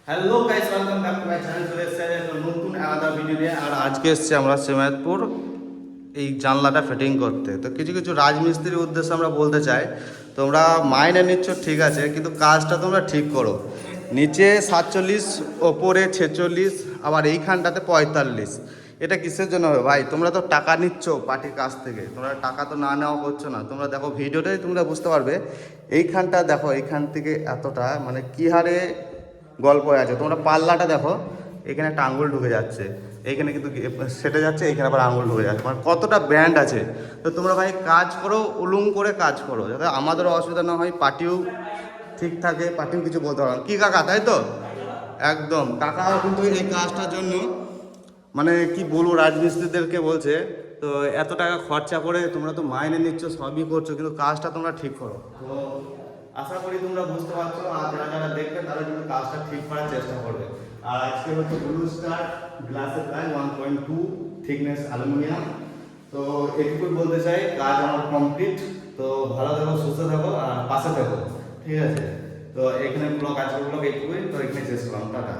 Hello guys, welcome back to my channel. চলে এসেছে একটা নতুন আলাদা ভিডিও নিয়ে। আর আজকে এসেছি আমরা শ্রীমাদপুর এই জানলাটা ফিটিং করতে। তো কিছু কিছু রাজমিস্ত্রির উদ্দেশ্যে আমরা বলতে চাই, তোমরা মাইনে নিচ্ছ ঠিক আছে, কিন্তু কাজটা তোমরা ঠিক করো। নিচে 47, ওপরে 46, আবার এইখানটাতে 45। এটা কিসের জন্য হবে ভাই? তোমরা তো টাকা নিচ্ছ পার্টির কাছ থেকে, তোমরা টাকা তো না নেওয়া করছো না। তোমরা দেখো ভিডিওটাই তোমরা বুঝতে পারবে। এইখানটা দেখো, এইখান থেকে এতটা মানে কী হারে গল্প আছে। তোমরা পাল্লাটা দেখো, এখানে একটা আঙুল ঢুকে যাচ্ছে, এইখানে কিন্তু সেটে যাচ্ছে, এইখানে আবার আঙুল ঢুকে যাচ্ছে, মানে কতটা ব্যান্ড আছে। তো তোমরা ভাই কাজ করো, উলুম করে কাজ করো, যাতে আমাদেরও অসুবিধা না হয়, পার্টিও ঠিক থাকে, পার্টিও কিছু বলতে পারো। কী কাকা, তাই তো? একদম। কাকাও কিন্তু এই কাজটার জন্য মানে কি বলবো, রাজমিস্ত্রিদেরকে বলছে তো এত টাকা খরচা করে তোমরা তো মাইনে নিচ্ছ, সবই করছো, কিন্তু কাজটা তোমরা ঠিক করো। তো আশা করি তোমরা বুঝতে পারছো, আর যারা যারা দেখবে তারা কিন্তু কাজটা ঠিক করার চেষ্টা করবে। আর আজকে হচ্ছে ব্লু স্টার গ্লাসের কাজ 1.2 থিকনেস অ্যালুমিনিয়াম। তো এটুকুই বলতে চাই, কাজ আমার কমপ্লিট। তো ভালো থাকো, সুস্থ থাকো, আর পাশে থাকো, ঠিক আছে? তো এখানে পুরো কাজগুলো এইটুকুই। তো এখানে শেষ করলাম, টাটা।